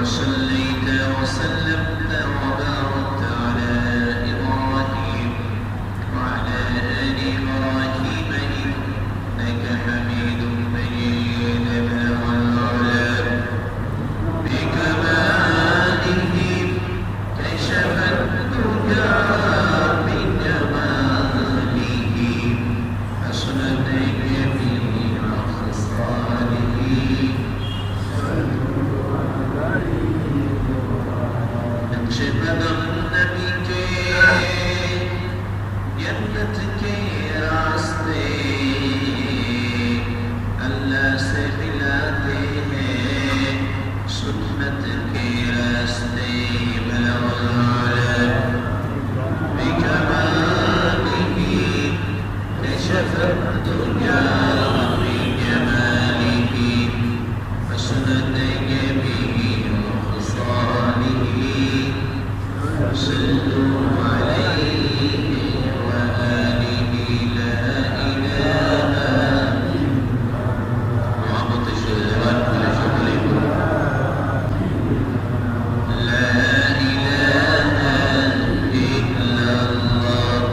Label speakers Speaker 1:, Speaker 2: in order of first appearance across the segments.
Speaker 1: وصليت وسلمت وباركت على إبراهيم وعلى آل إبراهيم إنك حميد مجيد بلغ العلا بكماله كشف الدجى بجماله حسنت جميع خصاله نقش قدم نبی کے جنت کے راستے اللہ سے ملاتے ہیں سنت کے راستے بلغ العلا بکماله کشف الدجى بجماله حسنت جميع خصاله صلوا عليه وآله لا إله محمد الشهرات كل شغلكم لا إله إلا الله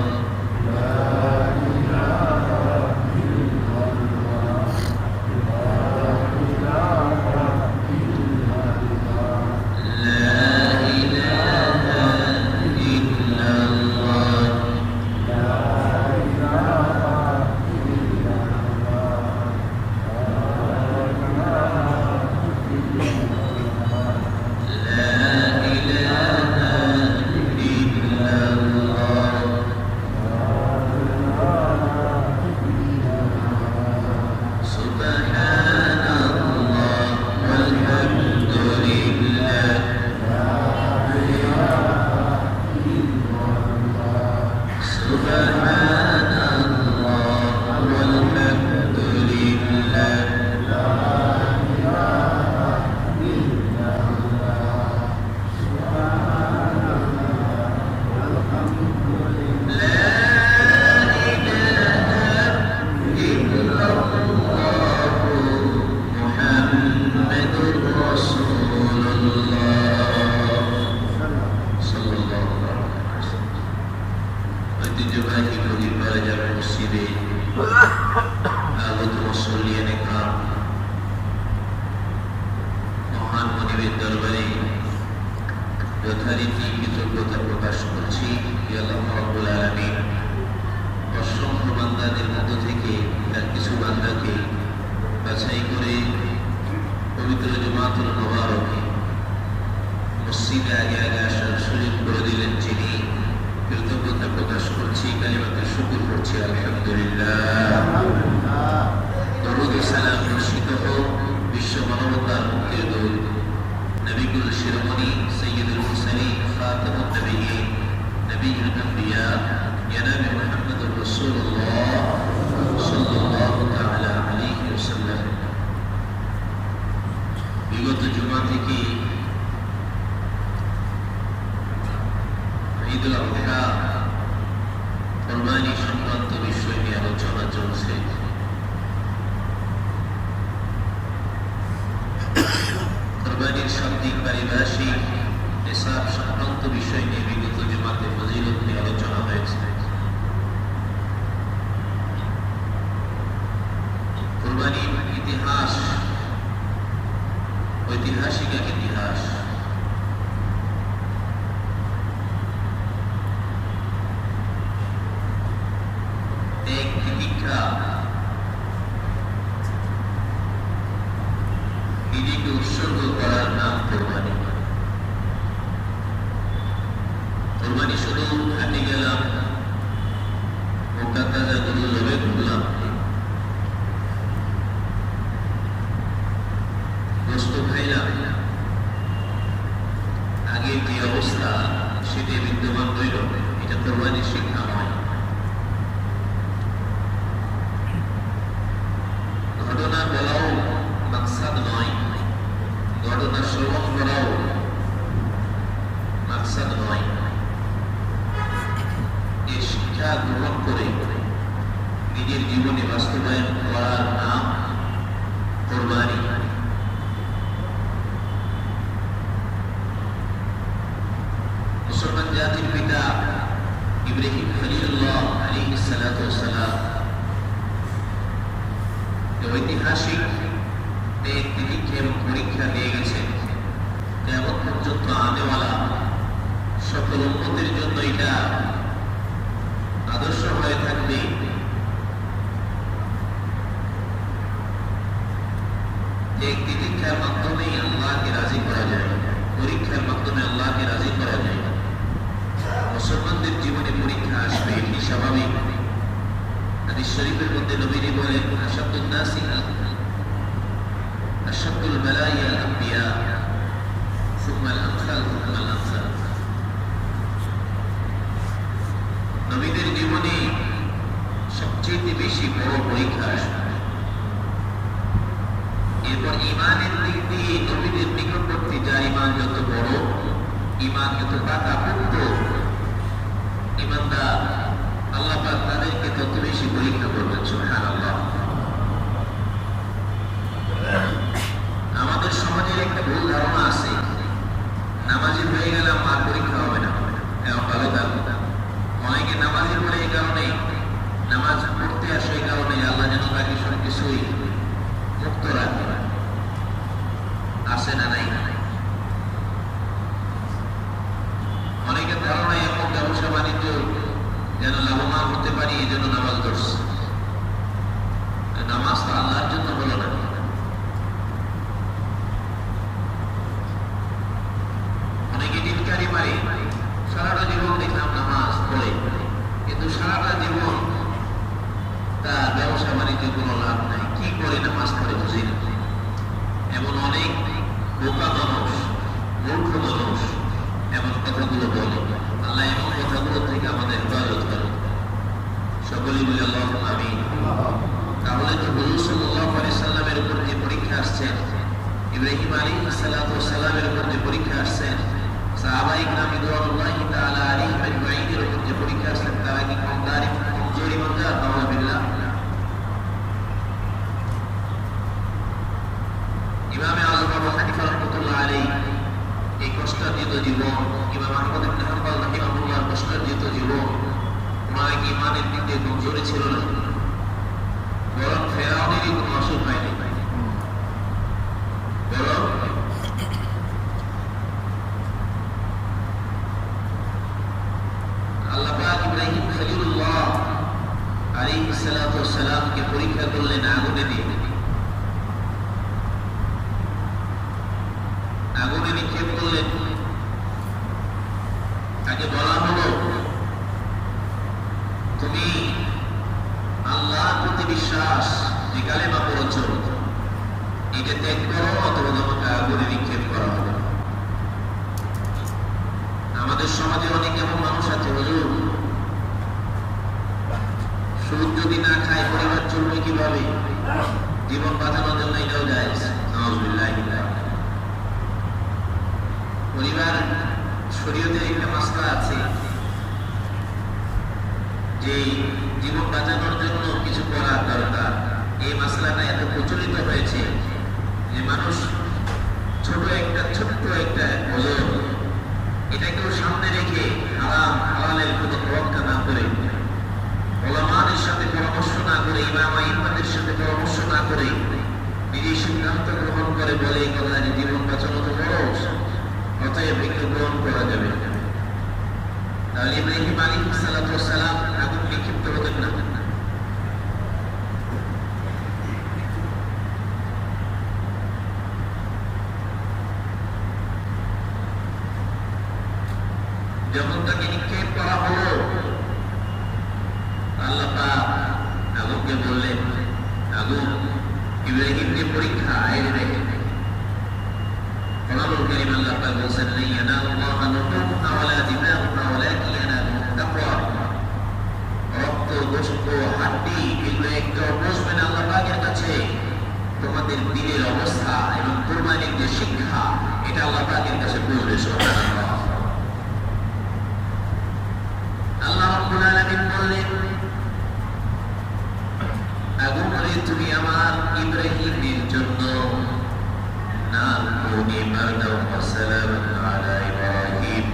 Speaker 1: যথারীতি কৃতজ্ঞতা প্রকাশ করছি আল্লাহ রাব্বুল আলামিন অসংখ্য বান্দাদের মধ্য থেকে তার কিছু বান্দাকে বাছাই করে পবিত্র জুমাতুল মুবারকে মসজিদে আগে আগে আসার সুযোগ করে দিলেন যিনি কৃতজ্ঞতা প্রকাশ করছি কালিমাতে শুকর করছি আলহামদুলিল্লাহ দরুদ ও সালাম বর্ষিত হোক বিশ্ব মানবতার মুক্তির দূত নবীকুল শিরোমণি সৈয়দুল মুরসালিন খাতামুন নবিয়্যিন নবিয়ুল আম্বিয়া জনাবে মুহাম্মদুর রাসূলুল্লাহ সাল্লাল্লাহু তাআলা আলাইহি ওয়াসাল্লাম বিগত জুমা থেকে ঈদুল আযহা কুরবানি সংক্রান্ত বিষয় নিয়ে আলোচনা চলছে কুরবানির শাব্দিক পারিভাষিক নিসাব সংক্রান্ত বিষয় নিয়ে বিগত জুমাতে ফজিলত নিয়ে আলোচনা হয়েছে কুরবানির ইতিহাস ঐতিহাসিক এক ইতিহাস এক তিতিক্ষা নিজেকে উৎসর্গ করার নাম কোরবানি কোরবানি শুধু হাঁটে গেলাম মোটা তাজা গরু জবে করলাম গোস্ত খাইলাম আগের যে অবস্থা সেটি বিদ্যমান রইল এটা কোরবানির শিক্ষা নয় ঘটনা বলাও মাকসাদ নয় ঘটনা শ্রবণ করাও মাকসাদ নয় এই শিক্ষা গ্রহণ করে নিজের জীবনে বাস্তবায়ন করার নাম কোরবানি জাতির পিতা ইব্রাহিম খলিলুল্লাহ আলাইহিস সালাতু ওয়াস সালাম ঐতিহাসিক তিতিক্ষা এবং পরীক্ষা দিয়ে গেছেন। কিয়ামত পর্যন্ত আনেওয়ালা সকল উম্মতের জন্য এটা আদর্শ হয়ে থাকবে। যে তিতিক্ষার মাধ্যমে আল্লাহকে রাজি করা যায়, পরীক্ষার মাধ্যমে আল্লাহকে রাজি করা যায়। মুসলমানদের জীবনে পরীক্ষা আসবে, এটি স্বাভাবিক। হাদিস শরীফের মধ্যে নবীজি বলেন, আশাদ্দুন নাসি আশাদ্দুল বালাই আল আম্বিয়া সুম্মা আল আমসাল সুম্মা আল আমসাল। নবীদের জীবনে সবচেয়ে বেশি বড় পরীক্ষা আসবে। এরপর ইমানের দিক দিয়ে নবীদের নিকটবর্তী যার ইমান যত বড়, ইমান যত পাকাপোক্ত ইমানদার, আল্লাহ পাক তাদেরকে তত বেশি পরীক্ষা করবেন। সুবহানাল্লাহ। আমাদের সমাজের একটা ভুল ধারণা আছে, নামাজি হয়ে গেলাম আর পরীক্ষা হবে না। ভালো ধারণা। অনেকে নামাজি পড়ে এই কারণে, নামাজ পড়তে আসে এই কারণে আল্লাহ যেন তাকে সব কিছুই মুক্ত রাখে। আসে না নাই? অনেকের ধারণা এমন ব্যবসা বাণিজ্য যেন লাভবান হতে পারি, এই জন্য নামাজ ধরছে। নামাজ তো আল্লাহর জন্য হলো না। অনেকে টিটকারি মারে, সারাটা জীবন দেখলাম নামাজ পড়ে, কিন্তু সারাটা জীবন তার ব্যবসা বাণিজ্য কোনো লাভ নাই। কি করে নামাজ পড়ে বুঝি না। এমন অনেক বোকা মানুষ, মূর্খ মানুষ এমন কথাগুলো বলে। আল্লাহ এমন কথাগুলো থেকে আমাদের হেফাজত করে। সকলেই বলে আল্লাহুম্মা আমিন। তাহলে তো হুজুর সাল্লাল্লাহু আলাইহি সাল্লামের উপর যে পরীক্ষা আসছেন, ইব্রাহিম আলাইহিস সালাতু ওয়াস সালামের উপর যে পরীক্ষা আসছেন, সাহাবায়ে কিরাম রিদওয়ানুল্লাহি তাআলা আলাইহিম আজমাইনের উপর যে পরীক্ষা আসছেন, তারা কি কমজোর ইমানদার? নাউযুবিল্লাহ। ইমামে আযম আবু হানিফা রাহমাতুল্লাহ আলাইহি এই কষ্টার্জিত জীবন, ইমাম আহমদ ইবনে হাম্বল রাহিমাহুল্লাহ কষ্টার্জিত জীবন, ওনার কি ইমানের দিক দিয়ে কমজোরি ছিল না? বরং ফেরাউনেরই কোনো অসুখ হয়নি। বরং আল্লাহ পাক ইব্রাহিম খলিলুল্লাহ আলাইহিস সালাতু ওয়াস সালামকে পরীক্ষা করলেন আগুনে দিয়ে। আগুনে নিক্ষেপ করলেন। তাকে বলা হলো, তুমি আল্লাহর প্রতি বিশ্বাস যে কালেমা পড়েছ এটা ত্যাগ করো, অথবা তোমাকে আগুনে নিক্ষেপ করা হবে। আমাদের সমাজে অনেক এমন মানুষ আছে, হুজুর সুদ যদি না খায় পরিবার চলবে কিভাবে? জীবন বাঁচানোর জন্য এটাও জায়েজ। নাউযুবিল্লাহ। পরিবার শরীয়তের একটা মাসলা আছে যে জীবন বাঁচানোর জন্য কিছু করার দরকার। এই মাসলাটা এত প্রচলিত হয়েছে যে মানুষ ছোট্ট একটা ওজন এটাকেও সামনে রেখে হারাম হালালের কোনো তোয়াক্কা না করে, ওলামাদের সাথে পরামর্শ না করে, ইমামদের সাথে পরামর্শ না করে নিজেই সিদ্ধান্ত গ্রহণ করে বলে এই কথা যে জীবন বাঁচানো তো খরচ, অতএব একটু গ্রহণ করা যাবে। তাহলে ইব্রাহিম আলাইহিস সালাতু ওয়াস সালাম আগুন নিক্ষিপ্ত হতেন না। যখন তাকে নিক্ষেপ করা হলো, আল্লাহ পাক আগুনকে বললেন, আগুন ইব্রাহিমকে পরীক্ষা আয়ের রেখে কোরআনুল কারীম আল্লাহ পাক বলেন, লা ইয়ানালুল্লাহু লুহুমুহা ওয়ালা দিমাউহা ওয়ালাকিন ইয়ানালুহু তাকওয়া। রক্ত, গোশত, হাড্ডি এগুলো একটু বসবে না আল্লাহ পাকের কাছে। তোমাদের দিলের অবস্থা এবং কুরবানির যে শিক্ষা, এটা আল্লাহ পাকের কাছে পৌঁছবে। সুবহানাল্লাহ। আল্লাহ রাব্বুল আলামিন বললেন, আগুন রে তুমি আমার ইব্রাহিমের জন্য নার কোনি বারদাও ওয়া সালামুন আলা ইব্রাহিম,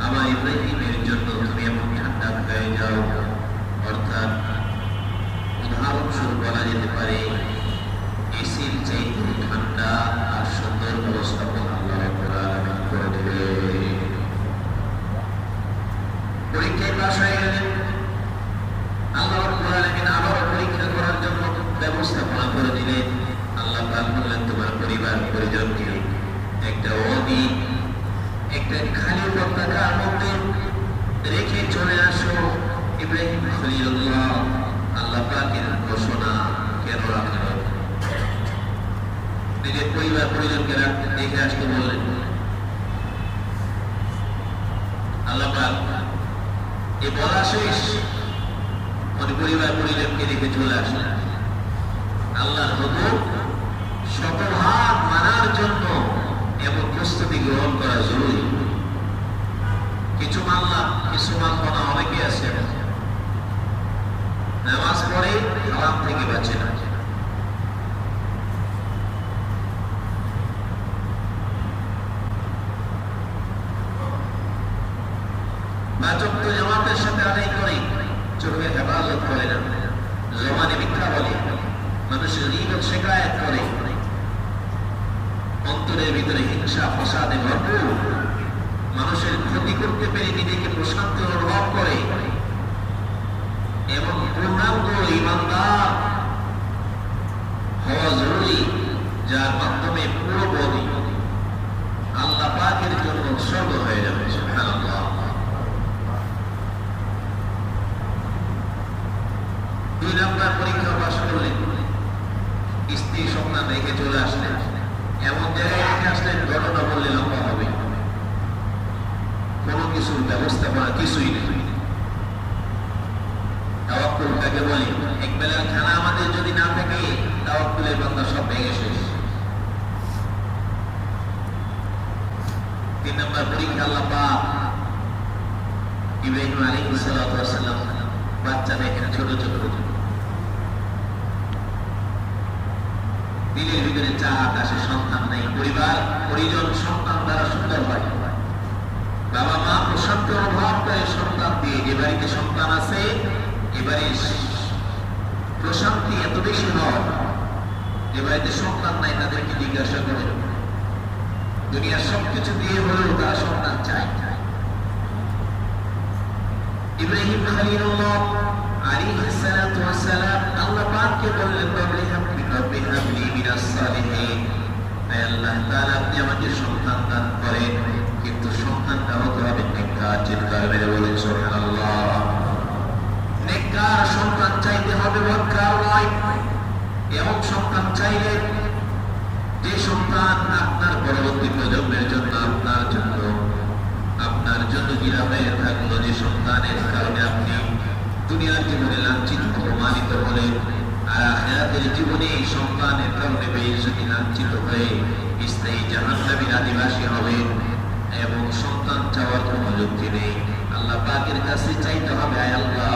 Speaker 1: আমার আমার ইব্রাহিমের জন্য তুমি এমন ঠান্ডা হয়ে যাও। অর্থাৎ উদাহরণস্বরূপ বলা যেতে পারে এসির চাইতে ঠান্ডা আর সুন্দর ব্যবস্থাপনা আল্লাহ রাব্বুল আলামিন করে দেবে। পরীক্ষায় পাশ হয়ে গেলেন, আল্লাহ রাব্বুল আলামিন আবার পরীক্ষা করার জন্য ব্যবস্থাপনা করে দিলেন। আল্লাহ পাক বললেন তোমার পরিবার পরিজনকে একটা অদ্বীপ, একটা খালি উপত্যকার মধ্যে রেখে চলে আসো। ইব্রাহিম খলিলুল্লাহ আল্লাহ পাকের ঘোষণা কেন রাখলেন? নিজের পরিবার পরিজনকে দেখে আসতে বললেন। আল্লাহ পাক এই বলা শেষ, পরিবার পরিজনকে দেখে চলে আসলেন। আল্লাহর হুকুম শতভাগ মানার জন্য এমন প্রস্তুতি গ্রহণ করা জরুরি। কিছু মানলাম, কিছু মানব না। অনেকে আছে নামাজ পড়ে হারাম থেকে বাঁচে না। জামাতের সাথে আদায় করে, চোখে হেফাজত করে না, জবানে মিথ্যা বলে, মানুষের গীবত শিকায়াত করে, অন্তরের ভিতরে হিংসা ফাসাদে ভরপুর, মানুষের ক্ষতি করতে পেরে নিজেকে প্রশান্তি অনুভব করে, এবং পূর্ণাঙ্গ ঈমানদার হওয়া জরুরি, যার মাধ্যমে পুরো বডি আল্লাহ পাকের জন্য উৎসর্গ হয়ে যাবে। সুবহানাল্লাহ। 2 নম্বর পরীক্ষা পাশ করলেন, স্ত্রী সন্তান রেখে চলে আসলেন। এমন জায়গায় রেখে আসলেন, ঘটনা বললে লম্বা হবে, কোনো কিছুর ব্যবস্থাপনা কিছুই নেই। তাওয়াক্কুল কাকে বলে? এক বেলার খানা আমাদের যদি না থাকে, তাওয়াক্কুলের বান্দা সব ভেঙে শেষ। 3 নম্বর পরীক্ষা আল্লাহ পাক ইব্রাহিম আলাইহিস সালাতু ওয়াস সালাম বাচ্চা দেখেন, ছোট ছোট দিলের ভিতরে চাহাত আসে, সন্তান নেই, পরিবার পরিজন সন্তান দ্বারা সুন্দর হয়। বাবা মা প্রশান্তি অনুভব করে সন্তান দিয়ে। যে বাড়িতে সন্তান আছে, এবারে প্রশান্তি এত বেশি হয়। যে বাড়িতে সন্তান নাই তাদেরকে জিজ্ঞাসা করে, দুনিয়ার সবকিছু দিয়ে হলেও তারা সন্তান চায়। ইব্রাহিম খলিলুল্লাহ আলাইহিস সালাতু ওয়াস সালাম আল্লাহ পাককে বললেন, রব্বি হাবলি মিনাস সালিহিন, হে আল্লাহ তাআলা আপনি আমাকে সন্তান দান করেন, কিন্তু সন্তানটা হতে হবে নেককার। চিৎকার মেরে বলেন সুবহানাল্লাহ। নেককার সন্তান চাইতে হবে, বদকার নয়। এমন সন্তান চাইলে যে সন্তান আপনার পরবর্তী প্রজন্মের জন্য, আপনার জন্য নিরাময় থাকলো, যে সন্তানের কারণে আপনি দুনিয়ার জীবনে লাঞ্ছিত অপমানিত হলেন, আর আখিরাতের জীবনে এই সন্তানের কারণে বেইজ্জতি লাঞ্ছিত হয়ে স্থায়ী জাহান্নামীর আদিবাসী হবেন। এবং সন্তান চাওয়ার কোনো যুক্তি নেই। আল্লাহ পাকের কাছে চাইতে হবে, আয় আল্লাহ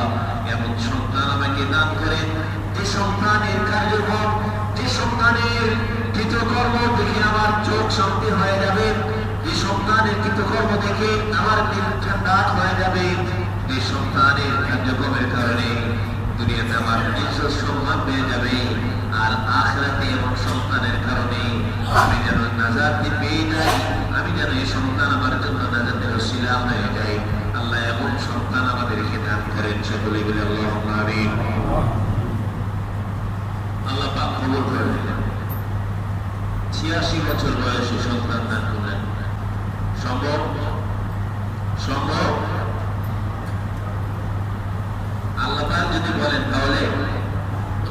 Speaker 1: এমন সন্তান আমাকে দান করেন, যে সন্তানের কার্যক্রম, যে সন্তানের কৃতকর্ম দেখে আমার চোখ শান্তি হয়ে যাবে, যে সন্তানের কৃতকর্ম দেখে আমার দিল ঠান্ডা হয়ে যাবে, যে সন্তানের কার্যক্রমের কারণে দুনিয়াতে আমার ইজ্জত সম্মান পেয়ে যাবে, আর আখিরাতে এমন সন্তানের কারণে আমি যেন নাজাত পেয়ে যাই, আমি যেন এই সন্তান আমার জন্য নাজাতের ওসিলা হয়ে যায়। আল্লাহ এমন সন্তান আমাদেরকে দান করেন। সকলে বলে আল্লাহুম্মা আমিন। আল্লাহ পাক কবুল করে নিলেন। 86 বছর বয়সে সন্তান দান করলেন। সম্ভব? সম্ভব? আল্লাহ পাক যদি বলেন তাহলে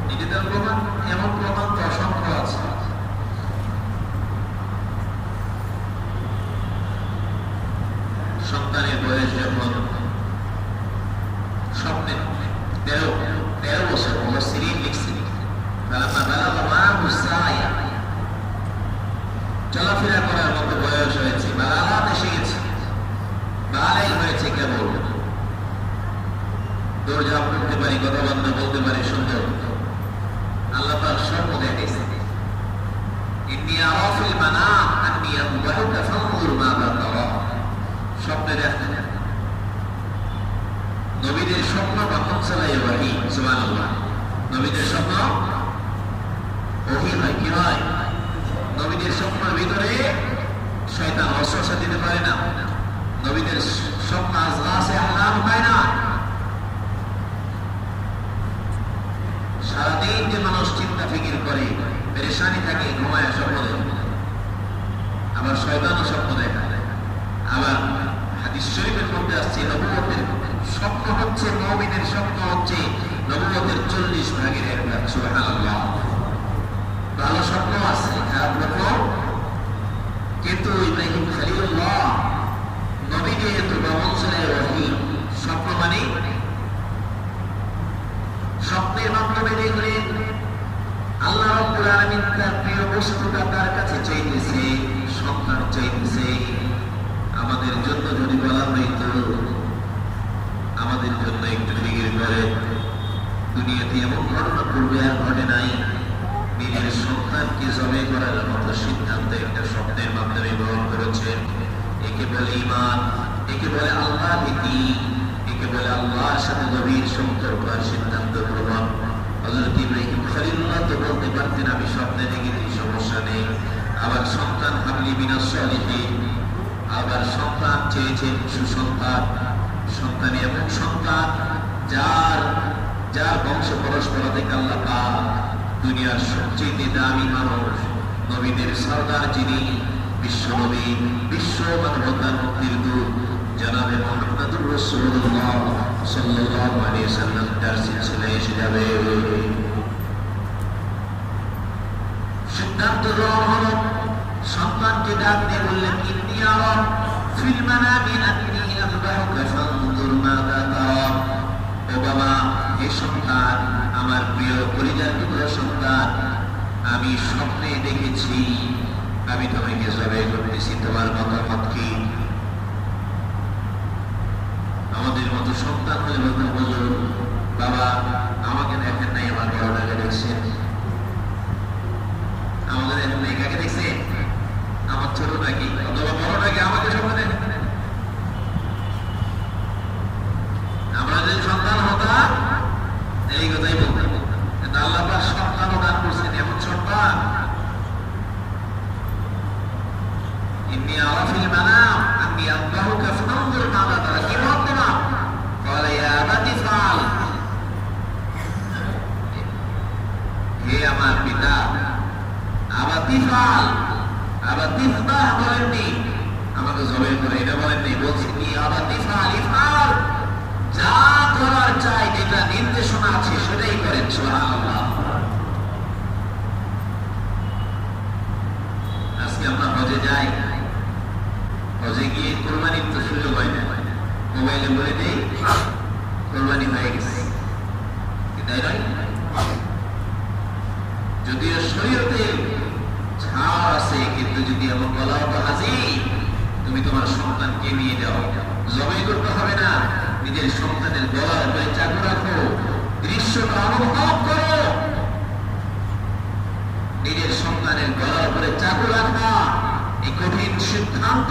Speaker 1: নিজেদের প্রমাণ, এমন প্রমাণ তো অসংখ্য আছে। সন্তানের বয়স যখন স্বপ্নে 13 বছর, মুফাসসিরিন লিখছেন, চলাফেরা করার মতো বয়স হয়েছে, বালাগাত এসে গেছে, বালাই হয়েছে, কেবল দরজা পড়তে পারি, কথা বার্তা বলতে পারি, সুন্দর। আল্লাহ পাক স্বপ্ন দেখাইছে, ইন্নী আরা ফিল মানাম আন্নী আযবাহুকা ফানজুর মাযা তারা। স্বপ্নে দেখেন নবীদের স্বপ্ন বাহন চালায় ওয়াহি, সুবহানাল্লাহ। নবীদের স্বপ্ন ওহী হয়, কি হয়? নবীদের স্বপ্নের ভিতরে শয়তান ওয়াসওয়াসা দিতে পারে না। নবীদের স্বপ্ন আজগাসে আহলাম হয় না। সারাদিন যে মানুষ চিন্তা ফিকির করে, পেরেশানি থাকে, ঘুমায় স্বপ্ন দেখে, আবার শয়তানও স্বপ্ন দেখা। আবার হাদিস শরীফের মধ্যে আসছে নবুয়তের স্বপ্ন হচ্ছে, মুমিনের স্বপ্ন হচ্ছে নবুয়তের 40 ভাগের 1 ভাগ। সুবহানাল্লাহ। ভালো স্বপ্ন আছে, খারাপ স্বপ্ন। কিন্তু ইব্রাহিম খলিলুল্লাহ নবী যেহেতু বামনসলে ওহী, স্বপ্ন মানে স্বপ্নের মাধ্যমে দেখলেন আল্লাহ রাব্বুল আলামিন তার প্রিয় বস্তুটা তার কাছে চাইতেছে, সন্তান চাইতেছে। আমাদের জন্য যদি বলা হইতো, আমাদের জন্য একটু ফিকির করে, দুনিয়াতে এমন ঘটনা পূর্বে আর ঘটে নাই। নিজের সন্তানকে জবাই করার মতো সিদ্ধান্ত একটা স্বপ্নের মাধ্যমে গ্রহণ করেছেন। একে বলে ঈমান, একে বলে আল্লাহ ভীতি, একে বলে আল্লাহর সাথে গভীর সম্পর্ক আর সিদ্ধান্ত গ্রহণ। হযরত ইব্রাহিম খলিলুল্লাহ তো বলতে পারতেন আমি স্বপ্নে দেখেছি, সমস্যা নেই। আবার সন্তান হাবলি মিনাস সালিহিন, আবার সন্তান চেয়েছেন সুসন্তান। সন্তান এমন সন্তান যার বংশ পরস্পর থেকে আল্লাহ পাক দুনিয়ার সবচেয়ে দামি মানুষ, নবীদের সরদার যিনি, বিশ্ব নবী, বিশ্ব মানবতার মুক্তির দূত জনাবে মুহাম্মদুর রাসূলুল্লাহ সাল্লাল্লাহু আলাইহি ওয়াসাল্লাম তার সিলসিলায় এসে যাবে। সিদ্ধান্ত গ্রহণ হলো। সন্তানকে ডাক দিয়ে বললেন ইন্নী আরা ফিল মানামি আন্নী আযবাহুকা ফানজুর মাযা তারা। ও বাবা, হে সন্তান, আমার প্রিয় পরিজার টুকরা সন্তান, আমি স্বপ্নে দেখেছি আমি তোমাকে জবাই করতেছি, তোমার মতামত কি? আমাদের মতো সন্তান হলে বলুন, বাবা আমাকে দেখেন নাই, আমার বড়টাকে দেখছেন। আমাকে দেখেন নাই, কাকে দেখছেন? আমার ছোটটাকে অথবা বড়টাকে আমাকে স্বপ্নে দেখেন। আমরা যদি সন্তান হতাম এই কথাই বলতাম। আল্লাহ পাক সন্তান দান করছেন, এমন সন্তান। ইন্নী আরা ফিল মানাম আন্নী আযবাহুকা ফানজুর মাযা তারা। কি বলতো না? ক্বালা ইয়া আবাতি ফাল। হে আমার পিতা, আবাতি ফাল, আবাতি ফাল বলেননি, আমাকে জবাই করে এটা বলেননি, বলছেন ইয়া আবাতি ফাল, ইফআল, যা করার চাই, যেটা নির্দেশনা আছে সেটাই করেন। সুবহানাল্লাহ। আজকে আমরা হজে যাই, হজে গিয়ে কোরবানির তো সুযোগ হয় না, মোবাইলে বলে দেই কোরবানি হয়ে গেছে, তাই নয়? যদিও শরীয়তে ছাড় আছে, কিন্তু যদি এমন বলা হতো হাজি তুমি তোমার সন্তানকে নিয়ে যাও, জবাই করতে হবে না, নিজের সন্তানের গলার উপরে চাকু রাখো, দৃশ্যটা অনুভব করো। নিজের সন্তানের গলার উপরে চাকু রাখা, এই কঠিন সিদ্ধান্ত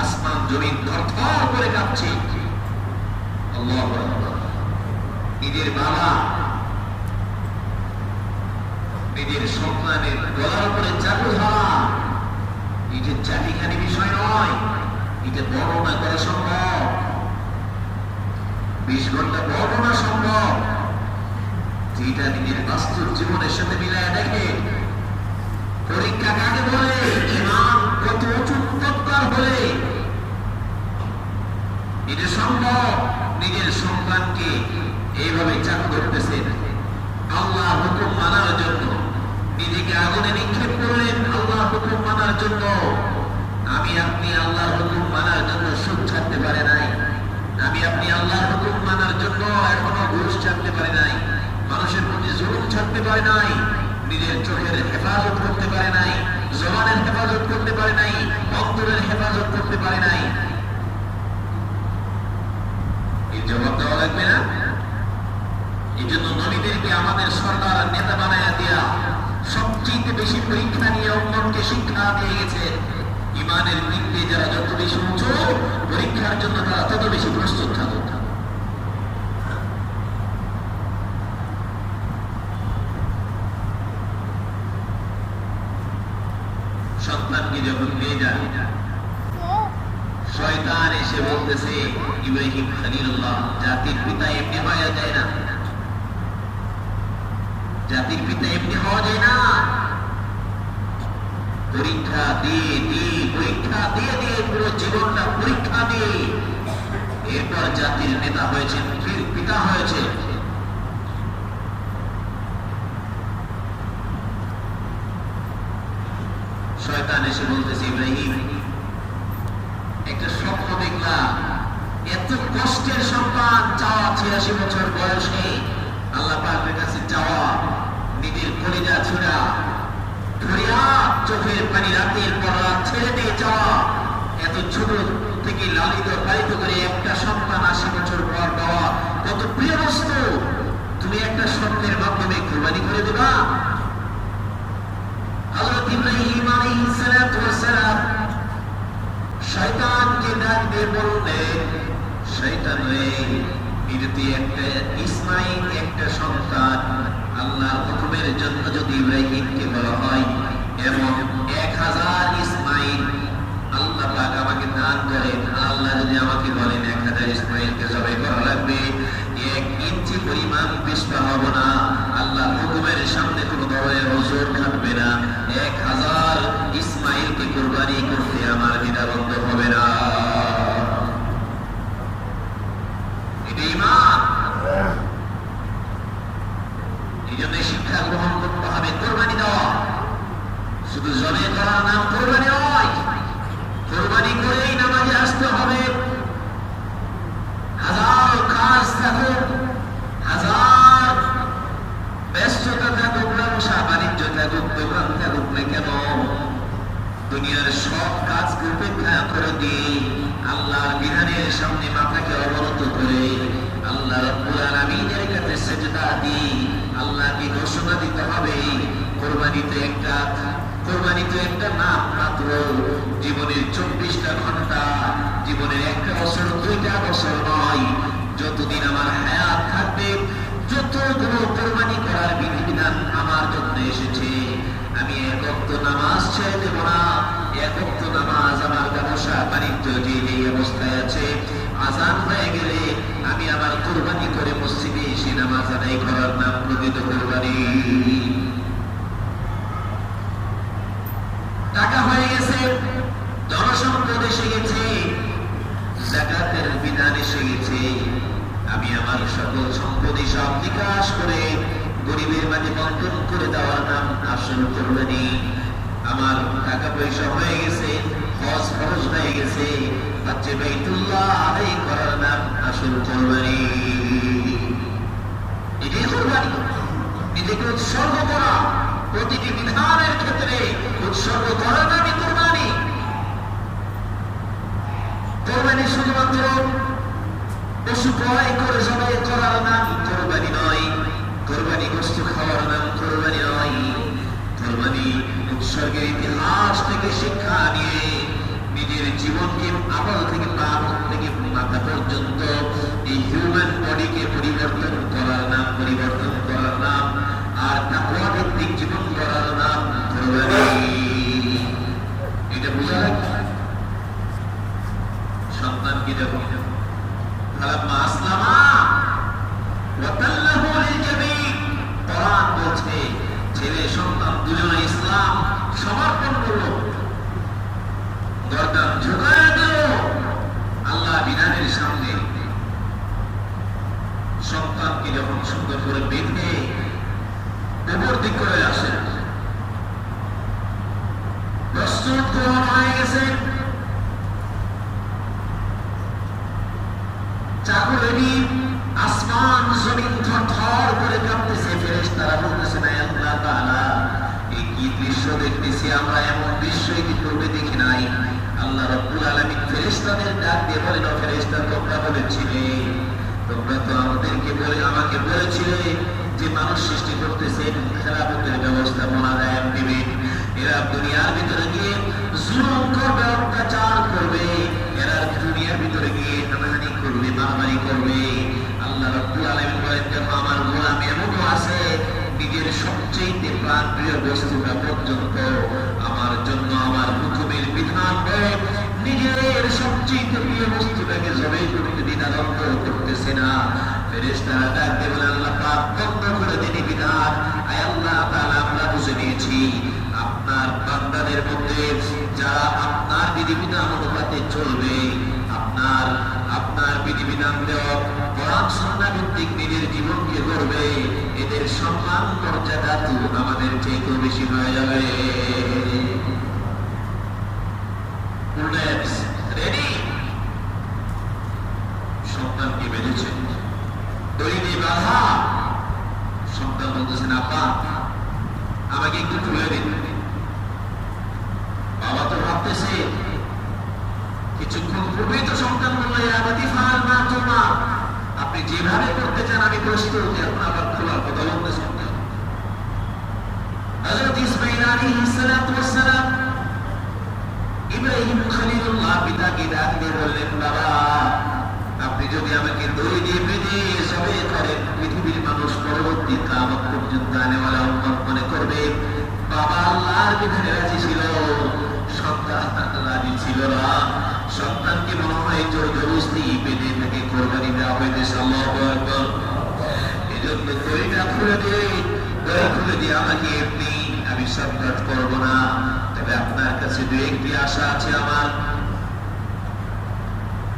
Speaker 1: আসমান জমিন থরথর করে কাঁপছে। আল্লাহু আকবার। নিজের বাবা নিজের সন্তানের গলার উপরে চাকু ধরা, এই যে চাটিখানি বিষয় নয়, এটা বর্ণনা করা সম্ভব, 20 ঘন্টা বর্ণনা সম্ভব। যেটা নিজের বাস্তব জীবনের সাথে মিলায় দেখে। পরীক্ষা কাকে বলে? ঈমান কত উঁচু তত্ত্বার হলে এটা সম্ভব। নিজের সন্তানকে এইভাবে চাকু ধরতেছেন আল্লাহ হুকুম মানার জন্য, নিজেকে আগুনে নিক্ষেপ করলেন আল্লাহ হুকুম মানার জন্য। আমি আপনি আল্লাহর হুকুম মানার জন্য সুখ ছাড়তে পারে নাই, আমি আপনি আল্লাহর হুকুম মানার জন্য এখনো ঘুষ ছাড়তে পারে নাই, মানুষের প্রতি জুলুম ছাড়তে পারে নাই, নিজের চোখের হেফাজত করতে পারে নাই, জবানের হেফাজত করতে পারে নাই, অন্তরের হেফাজত করতে পারে নাই। এই জবাব দেওয়া লাগবে না? এই জন্য নবীদেরকে আমাদের সরকার নেতা বানায়া দেয়া, সবচেয়ে বেশি পরীক্ষা নিয়ে উম্মতকে শিক্ষা দিয়ে গেছে। ইমানের দিক দিয়ে যারা যত বেশি উঁচু, পরীক্ষার জন্য তারা তত বেশি প্রস্তুত থাকুক। এসে বলতেছে ইব্রাহিম খলিলুল্লাহ, জাতির পিতা এমনি হওয়া যায় না, জাতির পিতা এমনি হওয়া যায় না। পরীক্ষা দিয়ে পুরো জীবনটা পরীক্ষা দিয়ে এরপর জাতির নেতা হয়েছেন, পিতা হয়েছে। শয়তান এসে বলতেছে ইব্রাহিম, একটা স্বপ্ন দেখলাম, এত কষ্টের সন্তান, চাওয়া 86 বছর বয়সে আল্লাহ পাকের কাছে চাওয়া, নিজের কলিজা ছোড়া ফরিয়াদ, চোখের পানি রাতের পর রাত ছেড়ে দিয়ে যাওয়া, এত ছোট থেকে লালিত পালিত করে একটা সন্তান 80 বছর পর পাওয়া কত প্রিয় বস্তু, তুমি একটা স্বপ্নের মাধ্যমে কুরবানি করে দেবা। হযরত ইব্রাহিম আলাইহিস সালাতু ওয়াস সালাম শয়তানকে ডাক দিয়ে বললেন, শয়তান রে, যদি একটা ইসমাইল, একটা সন্তান আল্লাহর হুকুমের জন্য যদি ইব্রাহিমকে বলা হয়, এবং 1000 ইসমাইল আল্লাহ পাক আমাকে দান করেন, আল্লাহ যদি আমাকে বলেন 1000 ইসমাইলকে জবাই করা লাগবে, 1 ইঞ্চি পরিমাণ পিছপা হব না, আল্লাহর হুকুমের সামনে কোনো ধরনের ওজর থাকবে না, 1000 ইসমাইলকে কুরবানি করতে আমার দ্বিধাবন্ধ হবে না। এটা ঈমান। এই জন্য শিক্ষা গ্রহণ করতে হবে, কোরবানি দেওয়া শুধু জলে করার নাম কোরবানি নয়, কোরবানি করেই নামাজে আসতে হবে। হাজার কাজ থাকুক, হাজার ব্যস্ততা থাকুক, ব্যবসা বাণিজ্য থাকুক, দোকান থাকুক না কেন, দুনিয়ার সব কাজ উপেক্ষা করে দিয়ে আল্লাহর বিধানের সামনে মাথাকে অবনত করে আল্লাহ রাব্বুল আলামিনের কাছে সিজদা দিয়ে আল্লাহকে ঘোষণা দিতে হবে, কোরবানি তো একটা নাম মাত্র। জীবনের 24টা ঘন্টা, জীবনের 1টা বছর 2টা বছর নয়, যতদিন আমার হায়াত থাকবে যতগুলো কোরবানি করার বিধিবিধান আমার জন্য এসেছে, আমি এক ওয়াক্ত নামাজ ছেড়ে দেব না। এক ওয়াক্ত নামাজ আমার ব্যবসা বাণিজ্য যে অবস্থায় আছে, আযান হয়ে গেলে আমি আবার কোরবানি করে মসজিদে এসে নামাজ আদায় করার নাম প্রকৃত কোরবানি। টাকা হয়ে গেছে, জনসম্পদ এসে গেছে, যাকাতের বিধান এসে গেছে, আমি আমার সকল সম্পত্তি সব বিকাশ করে গরিবের মাঝে বন্টন করে দেওয়ার নাম আসল কোরবানি। আমার টাকা পয়সা হয়ে গেছে, হজ ফরজ হয়ে গেছে, হজ্জে বাইতুল্লাহ আদায় করার নাম আসল কোরবানি। এটাই কোরবানি, নিজেকে উৎসর্গ করা, প্রতিটি বিধানের ক্ষেত্রে উৎসর্গ করার নামই কোরবানি। কোরবানি শুধুমাত্র পশু ক্রয় করে জবাই করার নাম কোরবানি নয়, কোরবানি গোশত খাওয়ার নাম কোরবানি নয়। কোরবানি উৎসর্গের ইতিহাস থেকে শিক্ষা নিয়ে নিজের জীবনকে আপাল থেকে পা থেকে মাথা পর্যন্ত এই হিউম্যান বডিকে পরিবর্তন করার নাম, পরিবর্তন করার নাম, আর তাকওয়া ভিত্তিক জীবন করার নাম কোরবানি। এটা বোঝা লাগবে। সন্তানকে যখন ফালাম্মা আসলামা ওয়া তাল্লাহু লিল-জাবীন, কোরআন বলছে ছেলে সন্তান দুজনে ইসলাম সমর্পণ করলো, গর্দান ঝুঁকায় দিল আল্লাহ বিধানের সামনে। সন্তানকে যখন সুন্দর করে বেঁধে উপর দিক করে আসে, প্রস্তুত গ্রহণ হয়ে গেছে, চাকুরেরই আসমান জমিন থরথর করে কাঁপতেছে, ফেরেশতারা বলতেছে না আল্লাহ তাআলা, এই কি দৃশ্য দেখতেছি আমরা, এমন দৃশ্য কি পূর্বে দেখি নাই। আল্লাহ রাব্বুল আলামিন ফেরেশতাদের ডাক দিয়ে বলেন, ও ফেরেশতা, তোমরা বলেছিলে, তোমরা তো আমাকে বলেছিলে যে মানুষ সৃষ্টি করতেছেন, খেলাফতের ব্যবস্থাপনা দায়িত্ব দিবেন, এরা দুনিয়ার ভিতরে গিয়ে জুলুম করবে, অত্যাচার করবে, এরা দুনিয়ার ভিতরে গিয়ে হানাহানি করবে, মারামারি করবে। আল্লাহ রাব্বুল আলামিন বলেন, দেখো আমার গোলাম এমনও আছে নিজের সবচেয়ে প্রাণপ্রিয় বস্তুটা পর্যন্ত আমার জন্য আমার হুকুমের বিধান নিজের সবচেয়ে প্রিয় বস্তুটাকে জবাই করতে দ্বিধাদ্বন্দ্ব করতেছে না। ফেরেশতারা ডাক দিয়ে বলে, আল্লাহ পাক বন্ধ করে দিন বিধান। আয় আল্লাহ তাআলা, আমরা বুঝে নিয়েছি আপনার বান্দাদের মধ্যে যারা আপনার বিধিবিধান অনুপাতে চলবে, আপনার বিধিবিধান দেওয়া কোরআন সুন্নাহ ভিত্তিক নিজের জীবনকে গড়বে, এদের সম্মান মর্যাদা তো আমাদের চেয়ে বেশি হয়ে যাবে। রেডি? সন্তানকে বেঁধেছে, দড়ি দিয়ে বাঁধা। সন্তান বলতেছেন, আপা আমাকে একটু তুলে দিন। বাবা তো ভাবতেছে, কিছুক্ষণ পূর্বেই তো সন্তান বললো, আপনি যেভাবে করতে চান আমি প্রস্তুত। এখন আবার খোলার কথা বলতে সন্তান। হযরত ইসমাঈল আলাইহিস সালাতু ওয়াস সালাম, ইব্রাহিম খলিলুল্লাহ পিতাকে ডাক দিয়ে বললেন, বাবা আপনি যদি আমাকে দড়ি দিয়ে বেঁধে সবে করেন, পৃথিবীর মানুষ পরবর্তী কিয়ামত পর্যন্ত আনেওয়ালা উম্মত মনে করবে। বাবা আল্লাহর বিধানে রাজি ছিল, সন্তান রাজি ছিল না। সন্তানকে মনে হয় জোর জবরদস্তি বেঁধে তাকে কোরবানি দেওয়া হইতেছে। আল্লাহু আকবার। এজন্য দড়িটা খুলে দিয়ে আমাকে এমনি আমি শর্টকাট করবো না, তবে আপনার কাছে দু একটি আশা আছে আমার।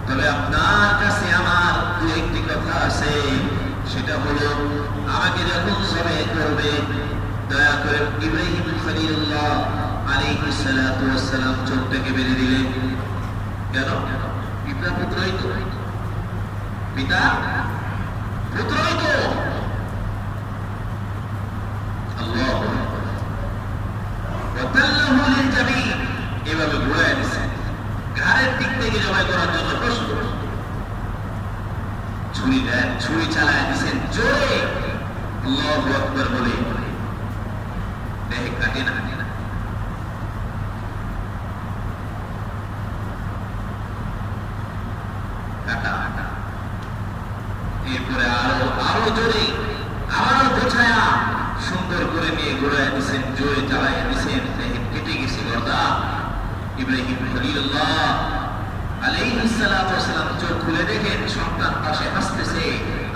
Speaker 1: তবে আপনার কাছে আমার দু একটি কথা আছে, সেটা হলো আমাকে যখন জবাই করবে দয়া করে ইব্রাহিম খলিলুল্লাহ আলাইহিস সালাতু ওয়াস সালাম চোখটাকে বেঁধে দিলেন। কেন? পিতা পুত্রই তো, পিতা পুত্রই তো। আল্লাহু আকবার। ওয়াতাল্লাহু লিলজাবিন, এভাবে ঘুরায় দিয়েছে, ঘাড়ের দিক থেকে জবাই করার জন্য প্রস্তুত। ছুরি চালায় দিয়েছেন জোরে, আল্লাহু আকবার বলে। দেহে কাটে না, কাটা। এরপরে আরো জোরে, আবারও গোছায়া সুন্দর করে নিয়ে ঘুরায় দিয়েছেন, জোরে চালাইয়া দিয়েছেন। দেহে কেটে গেছে গর্দা। ইব্রাহিম খলিলুল্লাহ আলাইহিস সালাতু ওয়াস সালাম চোখ খুলে দেখেন সন্তান পাশে হাসতেছে।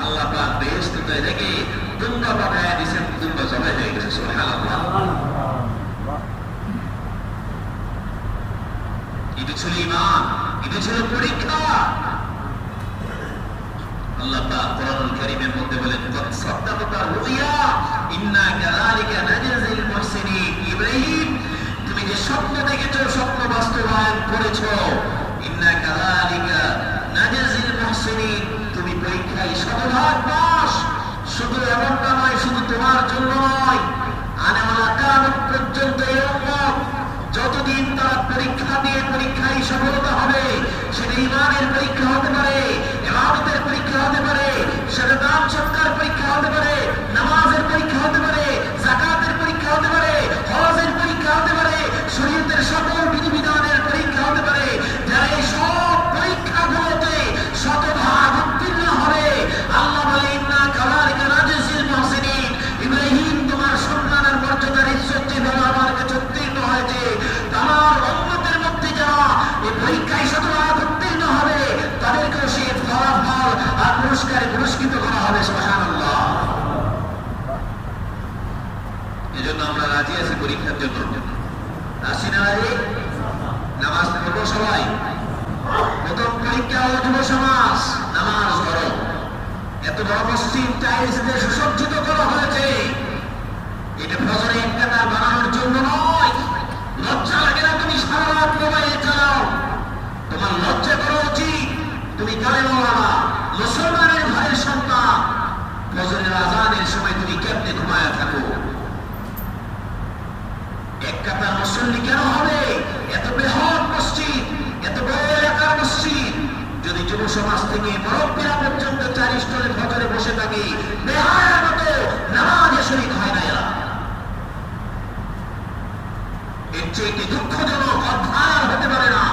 Speaker 1: আল্লাহ পাক বেহেশতে দেখে দুম্বা পাঠায়া দিয়েছেন, দুম্বা জবাই হয়ে গেছে। সুবহানাল্লাহ। এটা ছিল ঈমান, এটা ছিল পরীক্ষা। আল্লাহ পাক কোরআনুল কারীমের মধ্যে বলেন, কদ সাদ্দাকা রুইয়া ইন্না কাযালিকা নাজজিল মুহসিনিন। ইব্রাহিম, তুমি যে স্বপ্ন দেখেছো, স্বপ্ন বাস্তবায়ন করেছো। ইন্না কাযালিকা নাজজিল মুহসিনিন, তুমি পরীক্ষায় শতভাগ পাস। শুধু এমনটা নয়, শুধু তোমার জন্য নয়, আনেওয়ালা কিয়ামত পর্যন্ত এই উম্মত যতদিন তারা পরীক্ষা দিয়ে পরীক্ষায় সফলতা হবে, সেটা ঈমানের পরীক্ষা হতে পারে, ইবাদতের পরীক্ষা হতে পারে, সেটা দান সৎকার পরীক্ষা হতে পারে, নামাজের পরীক্ষা হতে পারে, যাকাতের পরীক্ষা হতে পারে, হজের পরীক্ষা হতে পারে, শরীয়তের সকল বিধিবিধানের পরীক্ষা হতে পারে। যারা এই সব পরীক্ষাগুলোতে শতভাগ উত্তীর্ণ হবে, আল্লাহ বলে, ইন্না কাযালিকা নাজজিল মুহসিনিন। ইব্রাহিম, তোমার সম্মানের মর্যাদার ইজ্জত যেভাবে আমার কাছে উত্তীর্ণ হয়েছে, আমার উম্মতের মধ্যে যারা এই পরীক্ষায় শতভাগ উত্তীর্ণ হবে, তাদেরকেও সেই ফলাফল আর পুরস্কারে পুরস্কৃত করা হবে। সুবহানাল্লাহ। এজন্য আমরা রাজি আছি পরীক্ষার জন্য। আসি না রাজি? নামাজ পড়বো সবাই। প্রথম পরীক্ষা হলো যুব সমাজ, নামাজ পড়ো। এত বড় মসজিদ টাইলস দিয়ে সুসজ্জিত করা হয়েছে, এটা ফজরে ইফতার বানানোর জন্য নয়। লজ্জা লাগে না তুমি সারা রাত মোবাইল চালাও? তোমার লজ্জা করা উচিত। তুমি কালেমাওয়ালা মুসলমানের ঘরের সন্তান, ফজরের আযানের সময় তুমি কেমনে ঘুমায়া থাকো? এক কাতার মুসল্লি কেন হবে? এত বৃহৎ মসজিদ, এত বড় এলাকার মসজিদ, যদি যুব সমাজ থেকে মুরব্বীরা পর্যন্ত 4 স্টলে ফজরে বসে থাকে, বেহায়ার মতো নামাজে শরীক হয় না এরা। এর চেয়ে দুঃখজনক অধ্যায় হতে পারে না।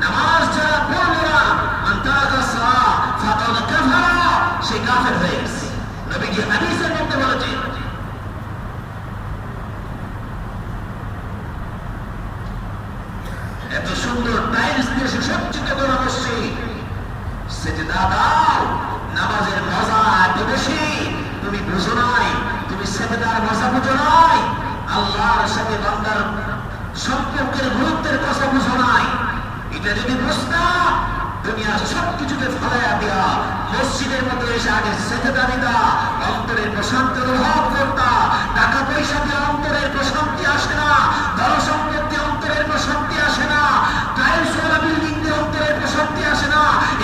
Speaker 1: নামাজ যারা পড়লো না, মান তারাকা সালাহ ফাকাদ কাফারা, সে কাফের হয়ে গেছে। নবীজি হাদিসের মধ্যে বলেছেন। এত সুন্দর টাইলস দিয়ে এটা যদি বুঝতা দুনিয়ার সবকিছুকে ফলাইয়া দিয়া মসজিদের মধ্যে এসে আগে সেজদা দিতা, অন্তরের প্রশান্তি অনুভব করতা। টাকা পয়সা দিয়ে অন্তরের প্রশান্তি আসে না, ধন সম্পত্তি অন্তরের প্রশান্তি আসে না, টাইলস ওয়ালা বিল্ডিং দিয়ে অন্তরের প্রশান্তি আসে না,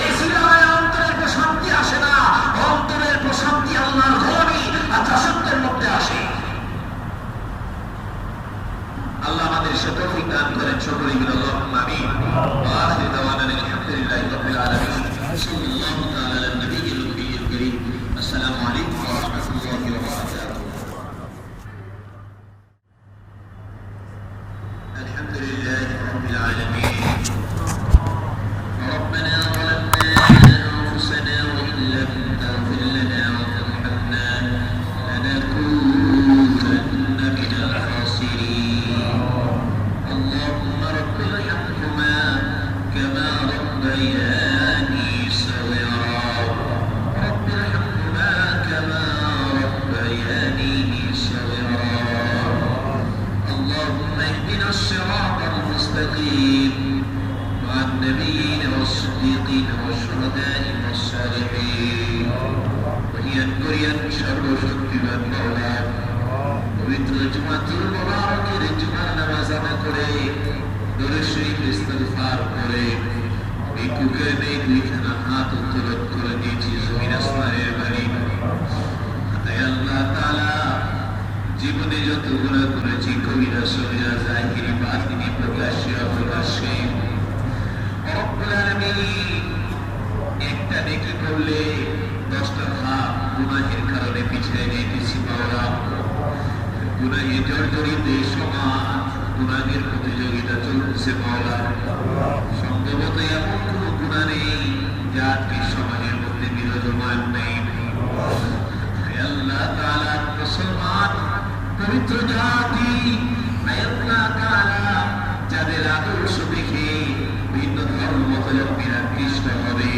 Speaker 1: এসি লাগায় অন্তরের প্রশান্তি আসে না। অন্তরের প্রশান্তি আল্লাহর গোলামি আর দাসত্বের মধ্যে আসে। আল্লাহ আমাদের সে তৌফিক দান করেন, সকলে মিলে আল্লাহুম্মা আমিন। ওয়া আখিরু দাওয়ানা আলহামদুলিল্লাহি রাব্বিল আলামিন। সাল্লাল্লাহু তাআলা আলা নবিয়্যিল কারীম। আসসালামু আলাইকুম ওয়া রাহমাতুল্লাহি ওয়া বারাকাতুহু। আলহামদুলিল্লাহি রাব্বিল আলামিন। ربنا ظلمنا أنفسنا وإن لم تغفر لنا وترحمنا لنكونن من الخاسرين. اللهم رب ارحمهما كما ربياني صغيرا. رب ارحمهما كما ربياني صغيرا. اللهم اهدنا الصراط المستقيم مع النبيين والصديقين والشهداء والصالحين. وهي الدنيا شر شكبا مولا পবিত্র জুমাতুল মুবারকের জুমার নামাজ আদা করে দরুদ শরীফ ইস্তিগফার করে ভিক্ষুকের নেই দুইখানা হাত উত্তোলন করে দিয়েছি জমিন আসমানের মালিক। তাই আল্লাহ তাআলা জীবনে যত গুনাহ করেছি কবিরা সগীরা জাহিরি বাতিনি প্রকাশ্যে অপ্রকাশ্যে, রব্বুল আলামিন একটা নেকি করলে 10টা পাপ গুনাহের কারণে পিছিয়ে যেতেছি মাওলা। গুনাহে জর্জরিত সমাজ, গুনাহের প্রতিযোগিতা চলছে মাওলা। সম্ভবত এমন কোন গুনাহ নেই যা আজকে সমাজের মধ্যে বিরাজমান নেই। হে আল্লাহ তাআলা, মুসলমান পবিত্র জাতি, হে আল্লাহ তাআলা, যাদের আদর্শ দেখে ভিন্ন ধর্মাবলম্বীরা কৃষ্ট হবে,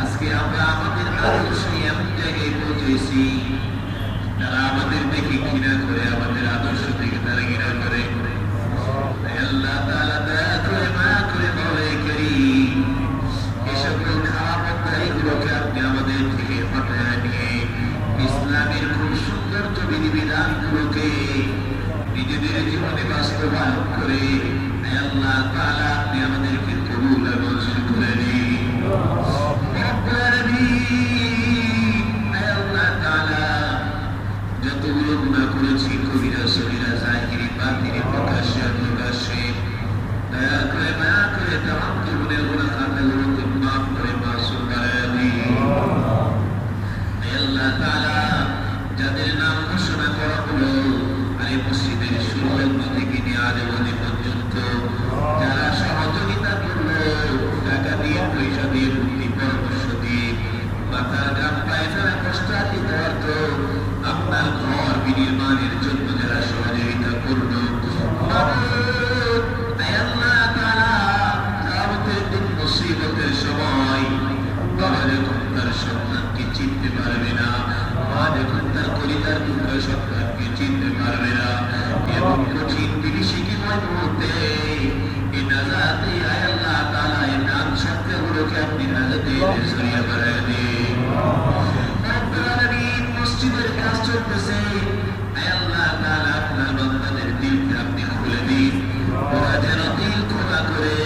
Speaker 1: আজকে আমরা আমাদের আদর্শ এমন জায়গায় পৌঁছেছি তারা আমাদের দেখে ঘৃণা করে, আমাদের আদর্শ থেকে তারা ঘৃণা করে। আল্লাহ তাআলা দয়া করে মায়া করে মাওলাই কারীম এসব খারাপ অধ্যায়গুলোকে আপনি আমাদের থেকে হটায় নিয়ে ইসলামের খুব সুন্দর বিধিবিধানগুলোকে নিজেদের জীবনে বাস্তবায়ন করে আল্লাহ তাআলা আপনি আমাদেরকে কবুল আর মঞ্জুর করে নিন। রব্বুল আলামিন, আল্লাহ তাআলা যতগুলো গুনাহ করেছি কবিরা সগীরা জাহিরি বাতিনি প্রকাশ্যে অপ্রকাশ্যে, দয়া করে মায়া করে তামাম জীবনের গুনাহ খাতাগুলোকে মাফ করে মাসুম বানায় দিন। আল্লাহ তাআলা যাদের নাম ঘোষণা করা হলো আর মসজিদের শুরুলগ্ন থেকে নিয়ে আজ অবধি পর্যন্ত যারা সহযোগিতা করলো, টাকা দিয়ে পয়সা দিয়ে বুদ্ধি পরামর্শ দিয়ে মাথার গাম পায়ে যারা কষ্টার্জিত অর্থ আপনার ঘর বিনির্মাণের জন্য যারা সহযোগিতা করলো, আল্লাহ তাআলা কিয়ামতের দিন মুসিবতের সময় বাবা যখন তার সন্তানকে চিনতে পারবে না, মা যখন তার কলিজার টুকরা সন্তানকে চিনতে পারবে না, এবং কঠিন বিভীষিকাময় মুহূর্তে এই নাজাতে আল্লাহ তাআলা এই নাম সংখ্যাগুলোকে আপনি নাজাতে সরিয়ে বাড়ায় দিন। রব্বুল আলামিন, মসজিদের কাজ চলতেছে, আল্লাহ তাআলা আপনার বান্দাদের দিলকে আপনি খুলে দিন। ওরা যেন দিল খোলা করে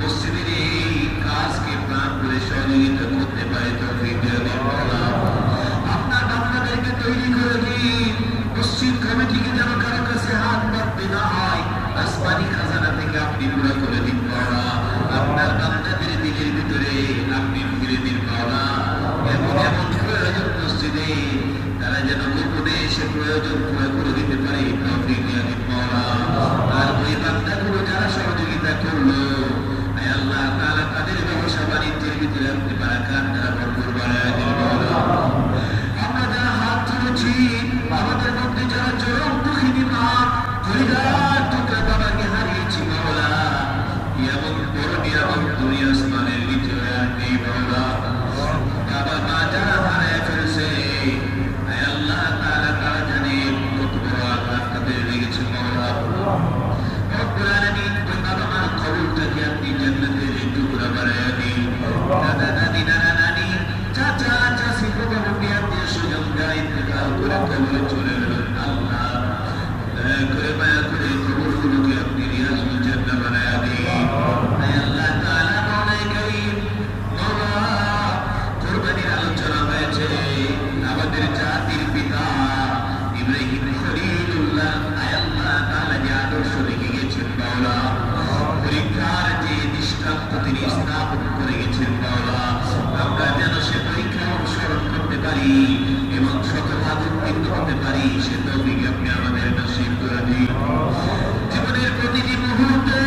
Speaker 1: মসজিদের এই কাজকে প্রাণ করে সহযোগিতা করতে পারে তৌফিক দিয়ে দিন। আপনার বান্দাদেরকে তৈরি করে দিন, মসজিদ কমিটিকে যেন কারো কাছে হাত পাততে না হয়, আসমানি খাজানা থেকে আপনি পুরো করে দিন মাওলা। আপনার বান্দাদের দিলের ভিতরে আপনি ফিরে দিন মাওলা। এমন এমন প্রয়োজন মসজিদে তারা যেন গোপনে এসে প্রয়োজন কবরে চলে গেলেন। আল্লাহ দয়া করে মায়া করে কবরগুলোকে আপনি রিয়াজুল জান্নাহ বানায়া দিন। আল্লাহ তাআলা মওলাই কারীম, মওলা কুরবানির আলোচনা হয়েছে আমাদের জাতির পিতা ইব্রাহিম খলিলুল্লাহ আল্লাহ তাআলা যে আদর্শ রেখে গেছেন মাওলা, পরীক্ষার যে দৃষ্টান্ত তিনি স্থাপন করে গেছেন মাওলা, আমরা যেন সে পরীক্ষা অনুসরণ করতে পারি এবং শতভাগ উত্তীর্ণ হতে পারি সে তৌফিক আপনি আমাদের নসিব করে দিন। জীবনের প্রতিটি মুহূর্তে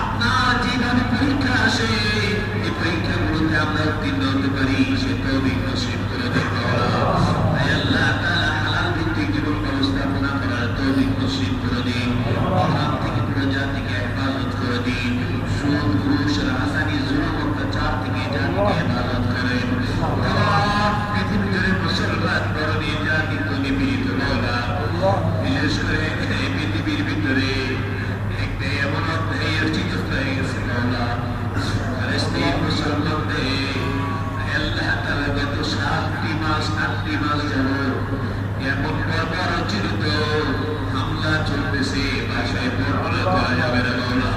Speaker 1: আপনার যেভাবে পরীক্ষা আসে এই পরীক্ষাগুলোতে আমরা উত্তীর্ণ হতে পারি সে তৌফিক নসিব করে দিন মাওলা। আল্লাহ তাআলা হালাল ভিত্তিক জীবন ব্যবস্থাপনা করার তৌফিক নসিব করে দিন। হারাম থেকে পুরো জাতিকে হেফাজত করে দিন। সুদ, ঘুষ, রাহাজানি, জুলুম, অত্যাচার থেকে জাতিকে হেফাজত করেন। পৃথিবী জুড়ে মুসলমান ধর্মীয় জাতি তো নিপীড়িত মাওলা। বিশেষ করে এই পৃথিবীর ভিতরে একটা এমন অধ্যায়ের চিত্র হয়ে গেছে মাওলা, ফিলিস্তিন মুসলমানদের আল্লাহ তাআলা গত 7টি মাস 8টি মাস যাবত এমন বর্বরচিত হামলা চলতেছে, ভাষায় বর্ণনা করা যাবে না মাওলা।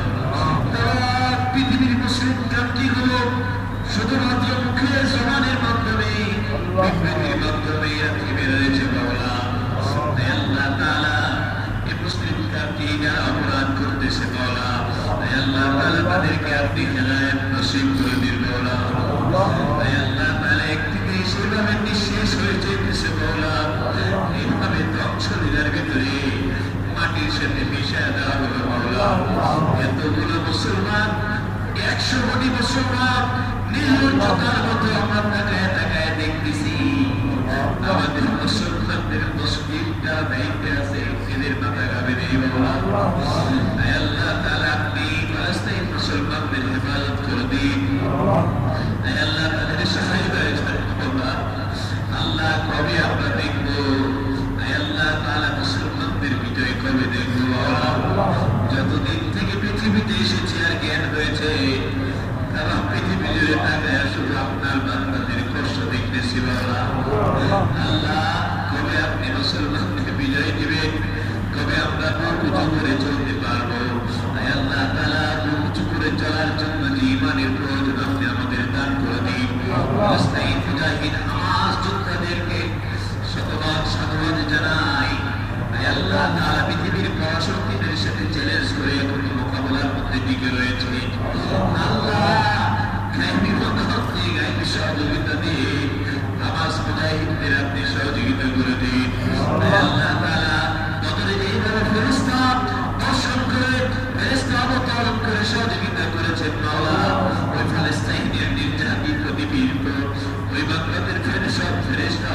Speaker 1: পৃথিবীর মুসলিম কান্ট্রিগুলো শুধুমাত্র মুখে জবানের মাধ্যমে বিবৃতির মাধ্যমে থেমে রয়েছে মাওলা। আল্লাহ তাআলা এই মুসলিম কান্ট্রি যারা অপরাধ করতেছে মাওলা, আল্লাহ তাআলা তাদেরকে আপনি হেদায়েত নসিব করে দিন মাওলা। আল্লাহ তাআলা একটি দেশ এভাবে নিঃশেষ হয়ে যেতেছে মাওলা, এইভাবে ধ্বংসলীলার ভিতরে মাটির সাথে মিশিয়ে দেওয়া হলো মাওলা। এতগুলো মুসলমান, 100 কোটি মুসলমান নির্লজ্জতার মতো আমরা তাকায় তাকায় দেখতেছি। আমাদের মুসলমানদের মুসলিমটা দায়িত্বে আছে, এদের মাথা গাবে নেই মাওলা। আল্লাহ তাআলা আপনি ফিলিস্তিন মুসলমানদের হেফাজত করে দিন। আল্লাহ তাদের সহায়তা মাওলা। আল্লাহ কবে আমরা দেখব, আল্লাহ তাআলা মুসলমানদের বিজয় কবে দেখব মাওলা। যতদিন থেকে পৃথিবীতে এসেছে আর জ্ঞান হয়েছে তারা পৃথিবী জুড়ে তাকায় শুধু আপনার বান্দাদের কষ্ট দেখতেছি মাওলা। আল্লাহ কবে আপনি মুসলমানদের বিজয় দিবেন, কবে আমরা মুখ উঁচু করে চলতে পারবো। আল্লাহ তাআলা মুখ উঁচু করে চলার জন্য যে ইমানের প্রয়োজন আপনি আমাদের দান করে দিন। ফিলিস্তিন মুজাহিদ হামাস যোদ্ধাদেরকে শতভাগ সাধুবাদ জানাই। আল্লাহ তাআলা পৃথিবীর পরাশক্তিদের সাথে চ্যালেঞ্জ করে এখন মোকাবেলার মধ্যে টিকে রয়েছে। আল্লাহ গায়বী মদত দিয়ে, গায়বী সহযোগিতা দিয়ে হামাস মুজাহিদদের আপনি সহযোগিতা করে দিন। আল্লাহ তাআলা বদরে যেভাবে ফেরেশতা বর্ষণ করে, ফেরেশতা অবতরণ করে সহযোগিতা করেছেন মাওলা, ওই ফিলিস্তিনের নির্যাতিত, নিপীড়িত ওই বান্দাদের ফেরেশতা